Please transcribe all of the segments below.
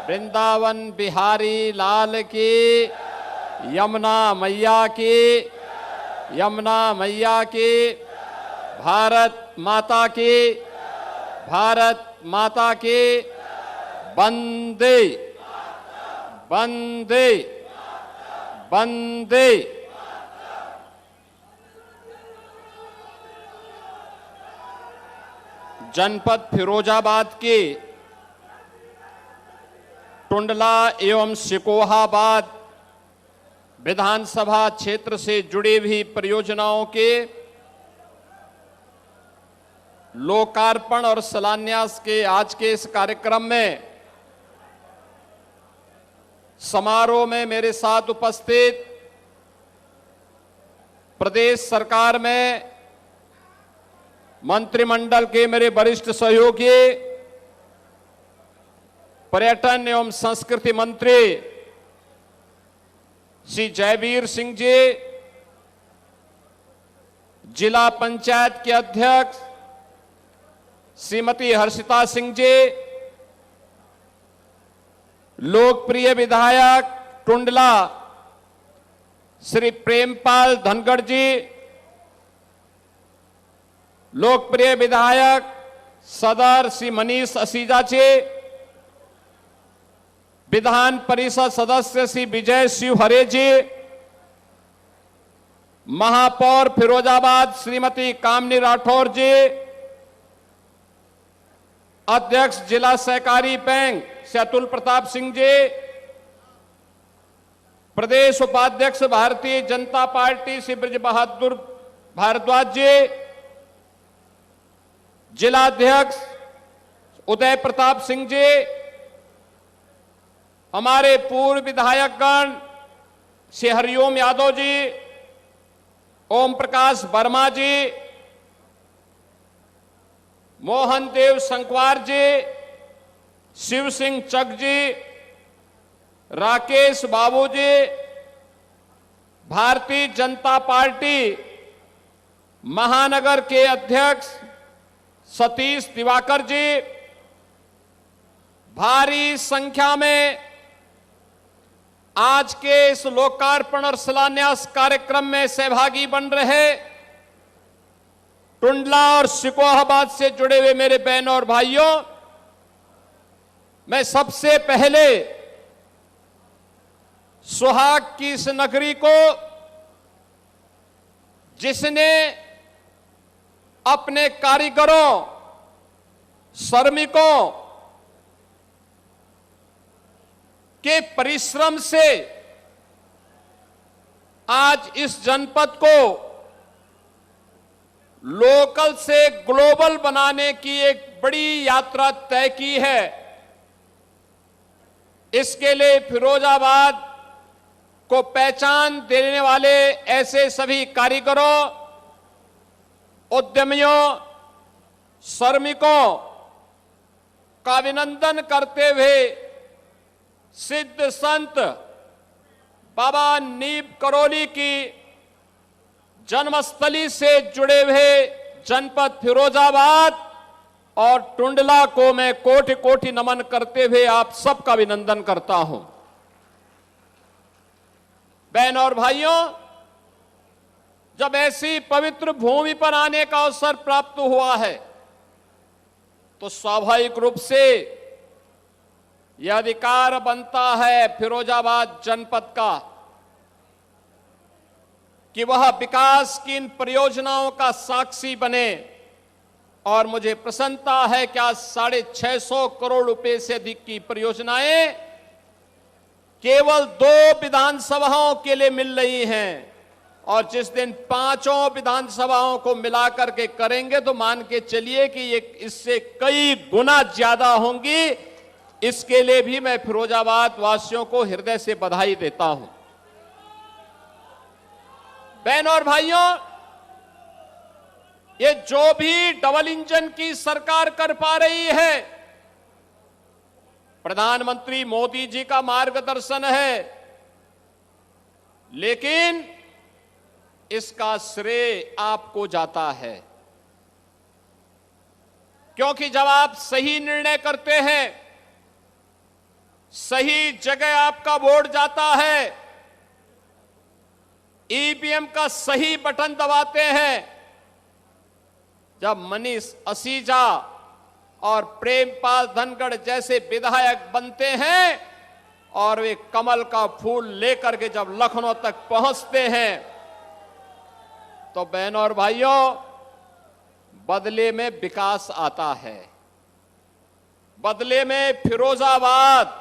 वृंदावन बिहारी लाल की, यमुना मैया की, यमुना मैया की, भारत माता की, भारत माता की, वंदे वंदे वंदे। जनपद फिरोजाबाद के टुंडला एवं सिकोहाबाद विधानसभा क्षेत्र से जुड़ी हुई परियोजनाओं के लोकार्पण और शिलान्यास के आज के इस कार्यक्रम में समारोह में मेरे साथ उपस्थित प्रदेश सरकार में मंत्रिमंडल के मेरे वरिष्ठ सहयोगी, पर्यटन एवं संस्कृति मंत्री श्री जयवीर सिंह जी, जिला पंचायत के अध्यक्ष श्रीमती हर्षिता सिंह जी, लोकप्रिय विधायक टुंडला श्री प्रेमपाल धनखड़ जी, लोकप्रिय विधायक सदर श्री मनीष असीजा जी, विधान परिषद सदस्य श्री विजय शिवहरे जी, महापौर फिरोजाबाद श्रीमती कामनी राठौर जी, अध्यक्ष जिला सहकारी बैंक श्री अतुल प्रताप सिंह जी, प्रदेश उपाध्यक्ष भारतीय जनता पार्टी श्री ब्रज बहादुर भारद्वाज जी, जिलाध्यक्ष उदय प्रताप सिंह जी, हमारे पूर्व विधायकगण श्री हरिओम यादव जी, ओम प्रकाश वर्मा जी, मोहन देव संकवार जी, शिव सिंह चक जी, राकेश बाबू जी, भारतीय जनता पार्टी महानगर के अध्यक्ष सतीश दिवाकर जी, भारी संख्या में आज के इस लोकार्पण और शिलान्यास कार्यक्रम में सहभागी बन रहे टुंडला और सिकोहाबाद से जुड़े हुए मेरे बहनों और भाइयों, मैं सबसे पहले सुहाग की इस नगरी को जिसने अपने कारीगरों, श्रमिकों के परिश्रम से आज इस जनपद को लोकल से ग्लोबल बनाने की एक बड़ी यात्रा तय की है। इसके लिए फिरोजाबाद को पहचान देने वाले ऐसे सभी कारीगरों, उद्यमियों, श्रमिकों का अभिनंदन करते हुए सिद्ध संत बाबा नीम करोली की जन्मस्थली से जुड़े हुए जनपद फिरोजाबाद और टुंडला को मैं कोटि कोटि नमन करते हुए आप सबका अभिनंदन करता हूं। बहन और भाइयों, जब ऐसी पवित्र भूमि पर आने का अवसर प्राप्त हुआ है तो स्वाभाविक रूप से यह अधिकार बनता है फिरोजाबाद जनपद का कि वह विकास की इन परियोजनाओं का साक्षी बने। और मुझे प्रसन्नता है कि आज 650 करोड़ रुपए से अधिक की परियोजनाएं केवल 2 विधानसभाओं के लिए मिल रही हैं, और जिस दिन 5 विधानसभाओं को मिलाकर के करेंगे तो मान के चलिए कि ये इससे कई गुना ज्यादा होंगी। इसके लिए भी मैं फिरोजाबाद वासियों को हृदय से बधाई देता हूं। बहनों और भाइयों, ये जो भी डबल इंजन की सरकार कर पा रही है, प्रधानमंत्री मोदी जी का मार्गदर्शन है, लेकिन इसका श्रेय आपको जाता है, क्योंकि जब आप सही निर्णय करते हैं, सही जगह आपका वोट जाता है, ईवीएम का सही बटन दबाते हैं, जब मनीष असीजा और प्रेमपाल धनखड़ जैसे विधायक बनते हैं और वे कमल का फूल लेकर के जब लखनऊ तक पहुंचते हैं, तो बहनों और भाइयों, बदले में विकास आता है। बदले में फिरोजाबाद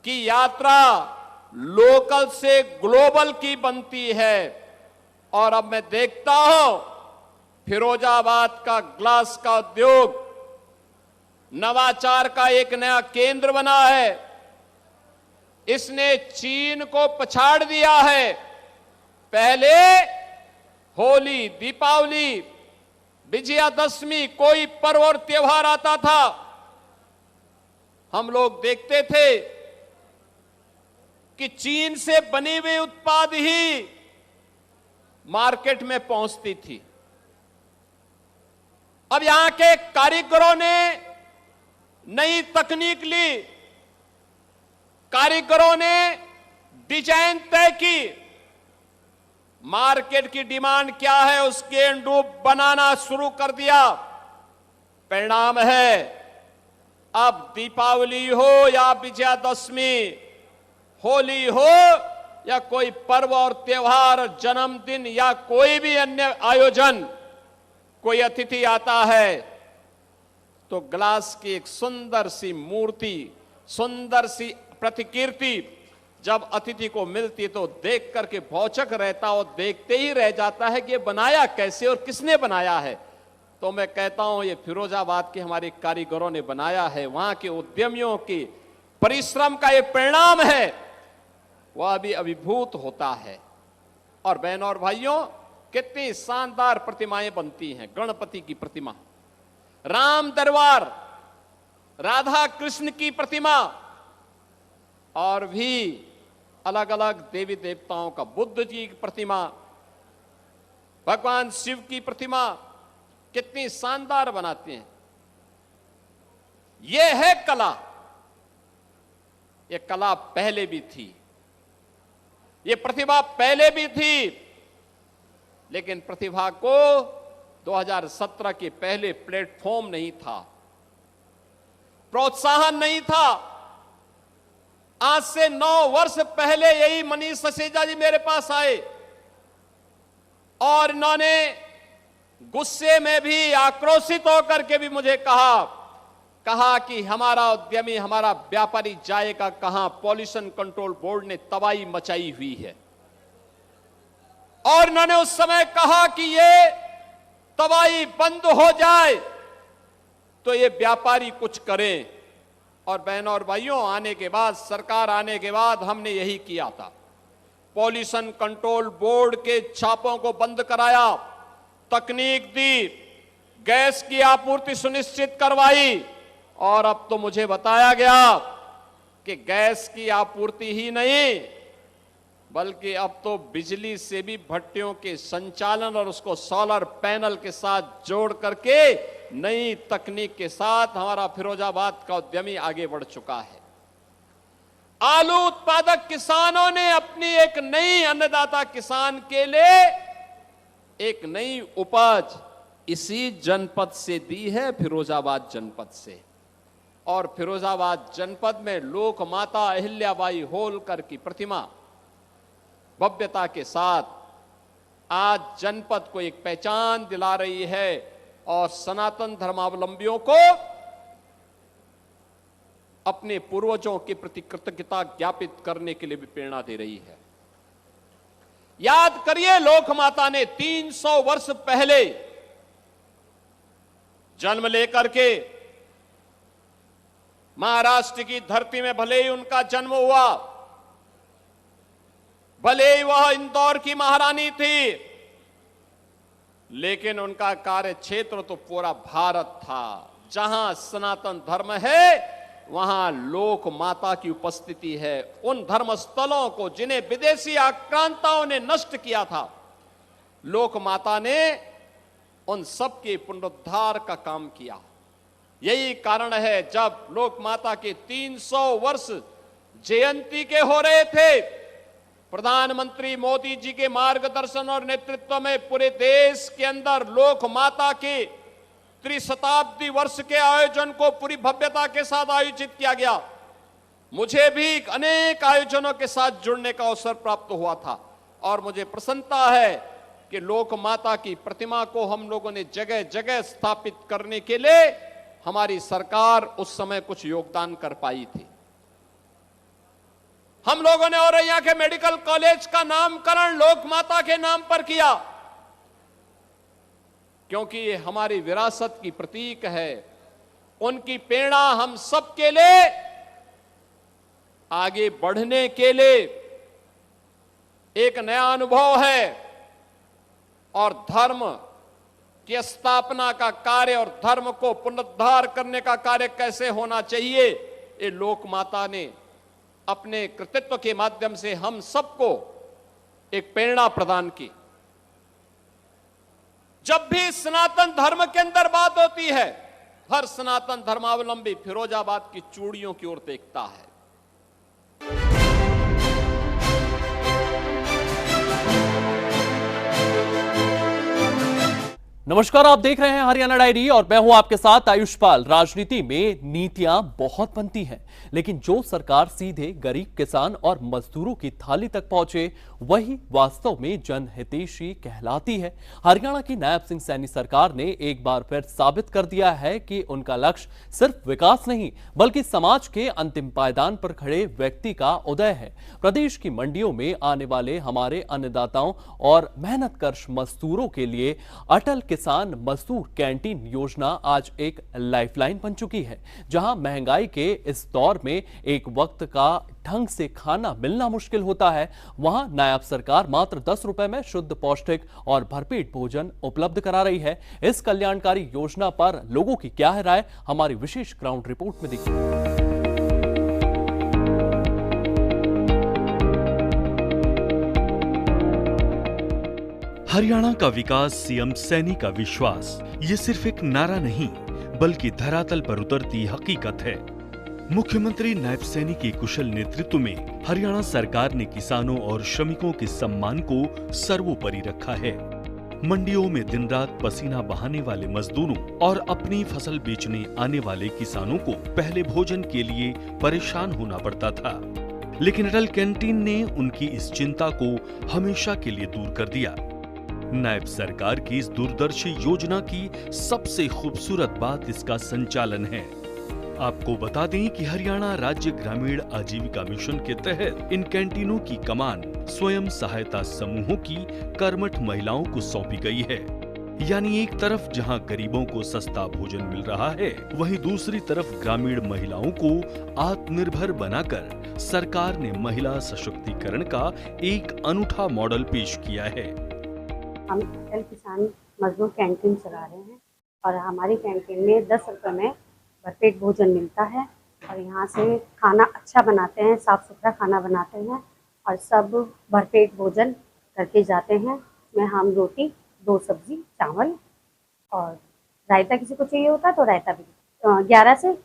की यात्रा लोकल से ग्लोबल की बनती है। और अब मैं देखता हूं फिरोजाबाद का ग्लास का उद्योग नवाचार का एक नया केंद्र बना है। इसने चीन को पछाड़ दिया है। पहले होली, दीपावली, विजयादशमी, कोई पर्व और त्योहार आता था, हम लोग देखते थे कि चीन से बने हुए उत्पाद ही मार्केट में पहुंचती थी। अब यहां के कारीगरों ने नई तकनीक ली, कारीगरों ने डिजाइन तय की, मार्केट की डिमांड क्या है उसके अनुरूप बनाना शुरू कर दिया। परिणाम है, अब दीपावली हो या विजयादशमी, होली हो या कोई पर्व और त्योहार, जन्मदिन या कोई भी अन्य आयोजन, कोई अतिथि आता है तो ग्लास की एक सुंदर सी मूर्ति, सुंदर सी प्रतिकृति जब अतिथि को मिलती तो देख करके भौचक रहता और देखते ही रह जाता है कि ये बनाया कैसे और किसने बनाया है। तो मैं कहता हूं ये फिरोजाबाद के हमारे कारीगरों ने बनाया है, वहां के उद्यमियों के परिश्रम का ये परिणाम है, वह अभी अभिभूत होता है। और बहनों और भाइयों, कितनी शानदार प्रतिमाएं बनती हैं। गणपति की प्रतिमा, राम दरबार, राधा कृष्ण की प्रतिमा, और भी अलग अलग देवी देवताओं का, बुद्ध जी की प्रतिमा, भगवान शिव की प्रतिमा, कितनी शानदार बनाते हैं। यह है कला। यह कला पहले भी थी, यह प्रतिभा पहले भी थी, लेकिन प्रतिभा को 2017 के पहले प्लेटफॉर्म नहीं था, प्रोत्साहन नहीं था। आज से 9 वर्ष पहले यही मनीष असीजा जी मेरे पास आए और इन्होंने गुस्से में भी, आक्रोशित होकर के भी मुझे कहा कि हमारा उद्यमी, हमारा व्यापारी जाएगा कहां, पॉल्यूशन कंट्रोल बोर्ड ने तबाही मचाई हुई है। और इन्होंने उस समय कहा कि ये तबाही बंद हो जाए तो ये व्यापारी कुछ करें। और बहनों और भाइयों, आने के बाद, सरकार आने के बाद हमने यही किया था। पॉल्यूशन कंट्रोल बोर्ड के छापों को बंद कराया, तकनीक दी, गैस की आपूर्ति सुनिश्चित करवाई, और अब तो मुझे बताया गया कि गैस की आपूर्ति ही नहीं बल्कि अब तो बिजली से भी भट्टियों के संचालन और उसको सोलर पैनल के साथ जोड़ करके नई तकनीक के साथ हमारा फिरोजाबाद का उद्यमी आगे बढ़ चुका है। आलू उत्पादक किसानों ने अपनी एक नई अन्नदाता किसान के लिए एक नई उपज इसी जनपद से दी है, फिरोजाबाद जनपद से। और फिरोजाबाद जनपद में लोक माता अहिल्याबाई होलकर की प्रतिमा भव्यता के साथ आज जनपद को एक पहचान दिला रही है और सनातन धर्मावलंबियों को अपने पूर्वजों के प्रति कृतज्ञता ज्ञापित करने के लिए भी प्रेरणा दे रही है। याद करिए, लोक माता ने 300 वर्ष पहले जन्म लेकर के महाराष्ट्र की धरती में भले ही उनका जन्म हुआ, भले ही वह इंदौर की महारानी थी, लेकिन उनका कार्य क्षेत्र तो पूरा भारत था। जहां सनातन धर्म है वहां लोक माता की उपस्थिति है। उन धर्म स्थलों को जिन्हें विदेशी आक्रांताओं ने नष्ट किया था, लोक माता ने उन सब के पुनरुद्धार का काम किया। यही कारण है जब लोक माता के 300 वर्ष जयंती के हो रहे थे, प्रधानमंत्री मोदी जी के मार्गदर्शन और नेतृत्व में पूरे देश के अंदर लोक माता के त्रिशताब्दी वर्ष के आयोजन को पूरी भव्यता के साथ आयोजित किया गया। मुझे भी अनेक आयोजनों के साथ जुड़ने का अवसर प्राप्त हुआ था और मुझे प्रसन्नता है कि लोक माता की प्रतिमा को हम लोगों ने जगह जगह स्थापित करने के लिए हमारी सरकार उस समय कुछ योगदान कर पाई थी। हम लोगों ने औरैया के मेडिकल कॉलेज का नामकरण लोक माता के नाम पर किया, क्योंकि ये हमारी विरासत की प्रतीक है। उनकी प्रेरणा हम सबके लिए आगे बढ़ने के लिए एक नया अनुभव है और धर्म की स्थापना का कार्य और धर्म को पुनरुद्धार करने का कार्य कैसे होना चाहिए, ये लोक माता ने अपने कृतित्व के माध्यम से हम सबको एक प्रेरणा प्रदान की। जब भी सनातन धर्म के अंदर बात होती है, हर सनातन धर्मावलंबी फिरोजाबाद की चूड़ियों की ओर देखता है। नमस्कार, आप देख रहे हैं हरियाणा डायरी और मैं हूं आपके साथ आयुष पाल। राजनीति में नीतियां बहुत बनती हैं, लेकिन जो सरकार सीधे गरीब किसान और मजदूरों की थाली तक पहुंचे वही वास्तव में जनहितैषी कहलाती है। हरियाणा की नायब सिंह सैनी सरकार ने एक बार फिर साबित कर दिया है कि उनका लक्ष्य सिर्फ विकास नहीं बल्कि समाज के अंतिम पायदान पर खड़े व्यक्ति का उदय है। प्रदेश की मंडियों में आने वाले हमारे अन्नदाताओं और मेहनतकश मजदूरों के लिए अटल किसान मजदूर कैंटीन योजना आज एक लाइफलाइन बन चुकी है। जहां महंगाई के इस दौर में एक वक्त का ढंग से खाना मिलना मुश्किल होता है, वहां नायब सरकार मात्र 10 रुपए में शुद्ध, पौष्टिक और भरपेट भोजन उपलब्ध करा रही है। इस कल्याणकारी योजना पर लोगों की क्या है राय, हमारी विशेष ग्राउंड रिपोर्ट में देखिए। हरियाणा का विकास, सीएम सैनी का विश्वास, ये सिर्फ एक नारा नहीं बल्कि धरातल पर उतरती हकीकत है। मुख्यमंत्री नायब सैनी के कुशल नेतृत्व में हरियाणा सरकार ने किसानों और श्रमिकों के सम्मान को सर्वोपरि रखा है। मंडियों में दिन रात पसीना बहाने वाले मजदूरों और अपनी फसल बेचने आने वाले किसानों को पहले भोजन के लिए परेशान होना पड़ता था, लेकिन अटल कैंटीन ने उनकी इस चिंता को हमेशा के लिए दूर कर दिया। नायब सरकार की इस दूरदर्शी योजना की सबसे खूबसूरत बात इसका संचालन है। आपको बता दें कि हरियाणा राज्य ग्रामीण आजीविका मिशन के तहत इन कैंटीनों की कमान स्वयं सहायता समूहों की कर्मठ महिलाओं को सौंपी गई है। यानी एक तरफ जहां गरीबों को सस्ता भोजन मिल रहा है, वहीं दूसरी तरफ ग्रामीण महिलाओं को आत्मनिर्भर बनाकर सरकार ने महिला सशक्तिकरण का एक अनूठा मॉडल पेश किया है। हम अटल किसान मजदूर कैंटीन चला रहे हैं और हमारी कैंटीन में 10 रुपये में भरपेट भोजन मिलता है और यहाँ से खाना अच्छा बनाते हैं, साफ़ सुथरा खाना बनाते हैं और सब भरपेट भोजन करके जाते हैं। इसमें हम रोटी, 2 सब्जी, चावल और रायता किसी को चाहिए होता है तो रायता भी 11 से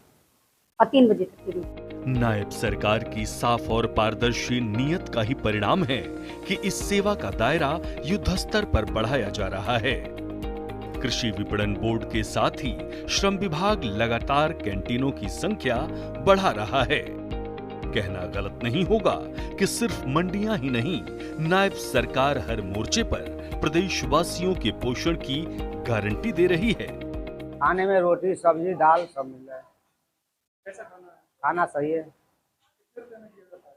और 3 बजे तक के लिए। नायब सरकार की साफ और पारदर्शी नीयत का ही परिणाम है कि इस सेवा का दायरा युद्ध स्तर पर बढ़ाया जा रहा है। कृषि विपणन बोर्ड के साथ ही श्रम विभाग लगातार कैंटीनों की संख्या बढ़ा रहा है। कहना गलत नहीं होगा कि सिर्फ मंडियां ही नहीं, नायब सरकार हर मोर्चे पर प्रदेशवासियों के पोषण की गारंटी दे रही है। खाने में रोटी, सब्जी, दाल सब मिल रहा है। कैसा खाना सही है।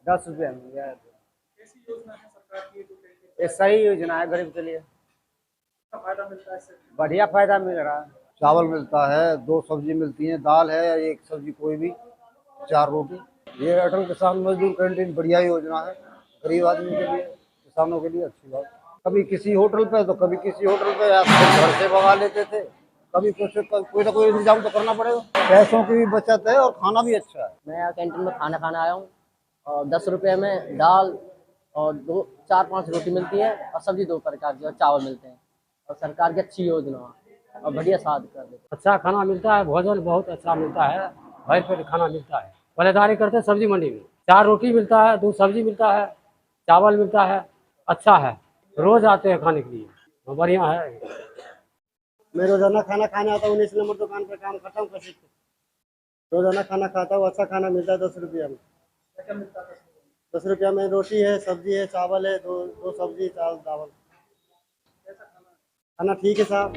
10 रुपये मिल गया। कैसी योजना है सरकार की? ये सही योजना है गरीब के लिए। फायदा मिलता है, बढ़िया फायदा मिल रहा है। चावल मिलता है, 2 सब्जी मिलती हैं, दाल है, 1 सब्जी कोई भी, 4 रोटी। ये अटल किसान मजदूर कैंटीन बढ़िया योजना है, गरीब आदमी के लिए, किसानों के लिए अच्छी बात। कभी किसी होटल पे तो कभी किसी होटल पे आप घर से मंगा लेते थे, कभी कोई ना कोई इंतजाम तो करना पड़ेगा। पैसों की भी बचत है और खाना भी अच्छा है। मैं यहाँ कैंटीन में खाना खाने आया हूँ और 10 रुपये में दाल और 4-5 रोटी मिलती है और सब्जी 2 प्रकार की और चावल मिलते हैं और सरकार की अच्छी योजना है। और बढ़िया स्वाद कर देते। अच्छा खाना मिलता है, भोजन बहुत अच्छा मिलता है, भर पेट खाना मिलता है। पहलेदारी करते हैं सब्जी मंडी में, 4 रोटी मिलता है, 2 सब्जी मिलता है, चावल मिलता है, अच्छा है। रोज आते हैं खाने के लिए, बढ़िया है। मैं रोजाना खाना खाने आता हूँ, 19 नंबर दुकान पर काम करता हूँ। रोजाना खाना खाता हूँ, अच्छा खाना मिलता है 10 रुपया में। 10 रुपया में रोटी है, सब्जी है, चावल है, दो सब्जी चावल। खाना ठीक है साहब।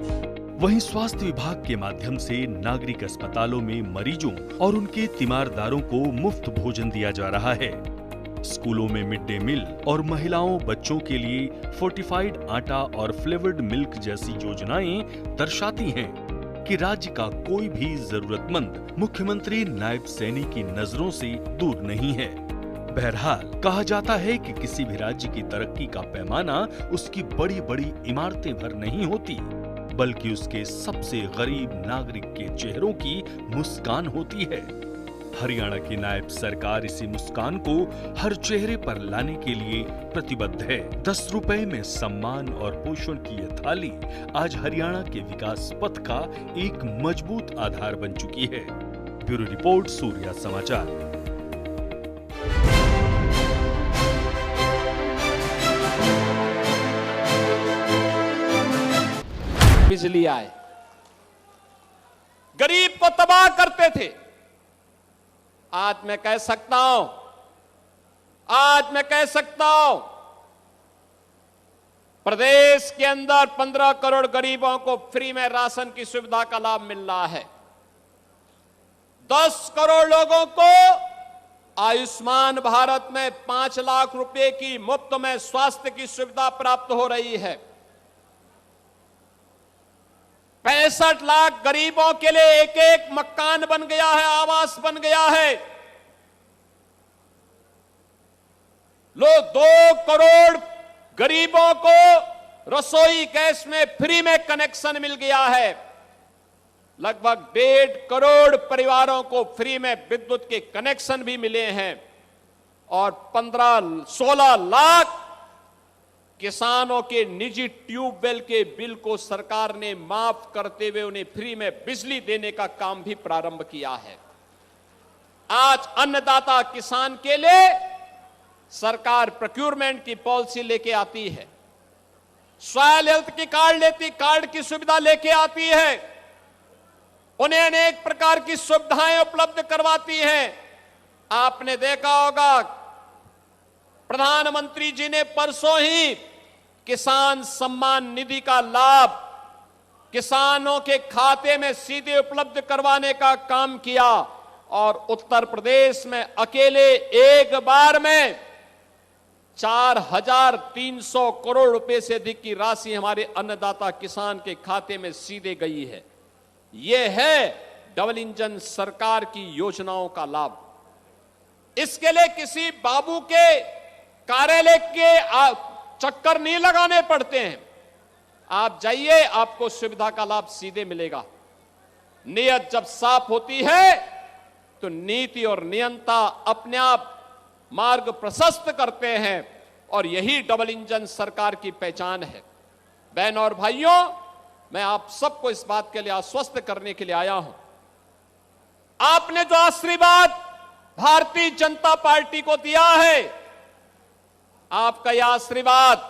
वहीं स्वास्थ्य विभाग के माध्यम से नागरिक अस्पतालों में मरीजों और उनके तीमारदारों को मुफ्त भोजन दिया जा रहा है। स्कूलों में मिड डे मील और महिलाओं बच्चों के लिए फोर्टिफाइड आटा और फ्लेवर्ड मिल्क जैसी योजनाएं दर्शाती हैं कि राज्य का कोई भी जरूरतमंद मुख्यमंत्री नायब सैनी की नजरों से दूर नहीं है। बहरहाल कहा जाता है कि किसी भी राज्य की तरक्की का पैमाना उसकी बड़ी बड़ी इमारतें भर नहीं होती, बल्कि उसके सबसे गरीब नागरिक के चेहरों की मुस्कान होती है। हरियाणा की नायब सरकार इसी मुस्कान को हर चेहरे पर लाने के लिए प्रतिबद्ध है। 10 रुपए में सम्मान और पोषण की ये थाली आज हरियाणा के विकास पथ का एक मजबूत आधार बन चुकी है। ब्यूरो रिपोर्ट, सूर्या समाचार। बिजली आए, गरीब को तबाह करते थे। आज मैं कह सकता हूं, प्रदेश के अंदर 15 करोड़ गरीबों को फ्री में राशन की सुविधा का लाभ मिल रहा है। 10 करोड़ लोगों को आयुष्मान भारत में 5 लाख रुपए की मुफ्त में स्वास्थ्य की सुविधा प्राप्त हो रही है। 65 लाख गरीबों के लिए एक एक मकान बन गया है, आवास बन गया है। 2 करोड़ गरीबों को रसोई गैस में फ्री में कनेक्शन मिल गया है। लगभग 1.5 करोड़ परिवारों को फ्री में विद्युत के कनेक्शन भी मिले हैं और 16 लाख किसानों के निजी ट्यूबवेल के बिल को सरकार ने माफ करते हुए उन्हें फ्री में बिजली देने का काम भी प्रारंभ किया है। आज अन्नदाता किसान के लिए सरकार प्रोक्योरमेंट की पॉलिसी लेके आती है, सॉइल हेल्थ की कार्ड की सुविधा लेके आती है, उन्हें अनेक प्रकार की सुविधाएं उपलब्ध करवाती है। आपने देखा होगा प्रधानमंत्री जी ने परसों ही किसान सम्मान निधि का लाभ किसानों के खाते में सीधे उपलब्ध करवाने का काम किया और उत्तर प्रदेश में अकेले एक बार में 4,300 करोड़ रुपए से अधिक की राशि हमारे अन्नदाता किसान के खाते में सीधे गई है। यह है डबल इंजन सरकार की योजनाओं का लाभ। इसके लिए किसी बाबू के कार्यालय के चक्कर नहीं लगाने पड़ते हैं। आप जाइए, आपको सुविधा का लाभ सीधे मिलेगा। नियत जब साफ होती है तो नीति और नियंता अपने आप मार्ग प्रशस्त करते हैं और यही डबल इंजन सरकार की पहचान है। बहनों और भाइयों, मैं आप सबको इस बात के लिए आश्वस्त करने के लिए आया हूं। आपने जो आशीर्वाद भारतीय जनता पार्टी को दिया है, आपका यह आशीर्वाद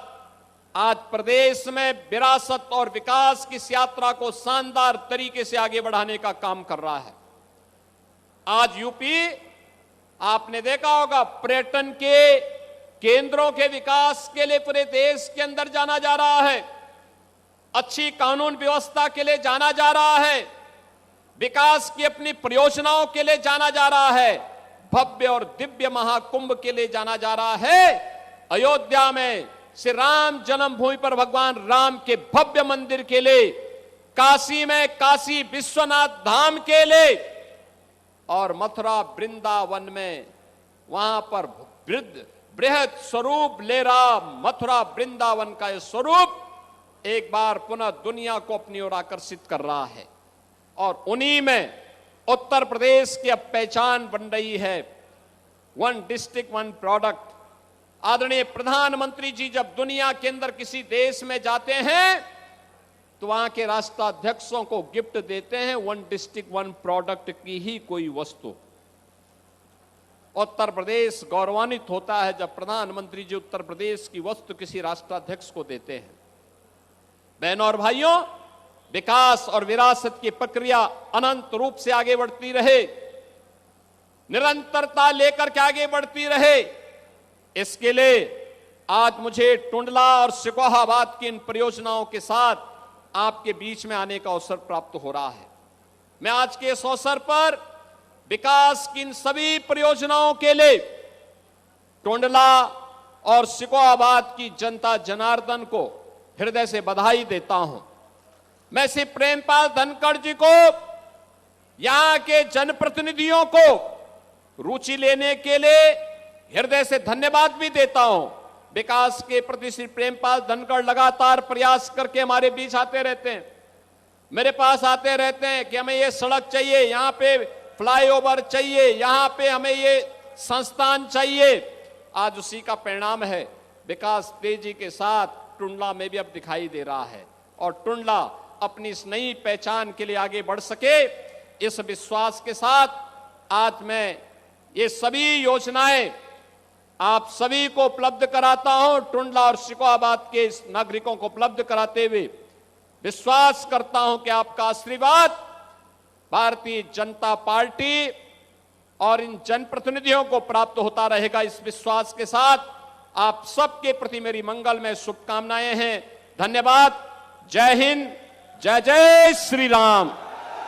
आज प्रदेश में विरासत और विकास की इस यात्रा को शानदार तरीके से आगे बढ़ाने का काम कर रहा है। आज यूपी, आपने देखा होगा, पर्यटन के केंद्रों के विकास के लिए पूरे देश के अंदर जाना जा रहा है, अच्छी कानून व्यवस्था के लिए जाना जा रहा है, विकास की अपनी परियोजनाओं के लिए जाना जा रहा है, भव्य और दिव्य महाकुंभ के लिए जाना जा रहा है। अयोध्या में श्री राम जन्मभूमि पर भगवान राम के भव्य मंदिर के लिए, काशी में काशी विश्वनाथ धाम के लिए और मथुरा वृंदावन में वहां पर बृहद स्वरूप ले रहा मथुरा वृंदावन का यह स्वरूप एक बार पुनः दुनिया को अपनी ओर आकर्षित कर रहा है। और उन्हीं में उत्तर प्रदेश की अब पहचान बन रही है, 1 डिस्ट्रिक्ट 1 प्रोडक्ट। आदरणीय प्रधानमंत्री जी जब दुनिया के अंदर किसी देश में जाते हैं तो वहां के राष्ट्राध्यक्षों को गिफ्ट देते हैं वन डिस्ट्रिक्ट वन प्रोडक्ट की ही कोई वस्तु। उत्तर प्रदेश गौरवान्वित होता है जब प्रधानमंत्री जी उत्तर प्रदेश की वस्तु किसी राष्ट्राध्यक्ष को देते हैं। बहनों और भाइयों, विकास और विरासत की प्रक्रिया अनंत रूप से आगे बढ़ती रहे, निरंतरता लेकर के आगे बढ़ती रहे, इसके लिए आज मुझे टुंडला और सिकोहाबाद की इन परियोजनाओं के साथ आपके बीच में आने का अवसर प्राप्त हो रहा है। मैं आज के इस अवसर पर विकास की इन सभी परियोजनाओं के लिए टुंडला और सिकोहाबाद की जनता जनार्दन को हृदय से बधाई देता हूं। मैं श्री प्रेमपाल धनखड़ जी को, यहां के जनप्रतिनिधियों को रुचि लेने के लिए हृदय से धन्यवाद भी देता हूं। विकास के प्रति श्री प्रेमपाल धनखड़ लगातार प्रयास करके हमारे बीच आते रहते हैं, मेरे पास आते रहते हैं कि हमें ये सड़क चाहिए, यहां पे फ्लाईओवर चाहिए, यहां पे हमें ये संस्थान चाहिए। आज उसी का परिणाम है, विकास तेजी के साथ टुंडला में भी अब दिखाई दे रहा है और टुंडला अपनी इस नई पहचान के लिए आगे बढ़ सके, इस विश्वास के साथ आज मैं ये सभी योजनाएं आप सभी को उपलब्ध कराता हूं। टुंडला और सिकोहाबाद के नागरिकों को उपलब्ध कराते हुए विश्वास करता हूं कि आपका आशीर्वाद भारतीय जनता पार्टी और इन जनप्रतिनिधियों को प्राप्त होता रहेगा। इस विश्वास के साथ आप सबके प्रति मेरी मंगलमय शुभकामनाएं हैं। धन्यवाद। जय हिंद, जय जय श्री राम।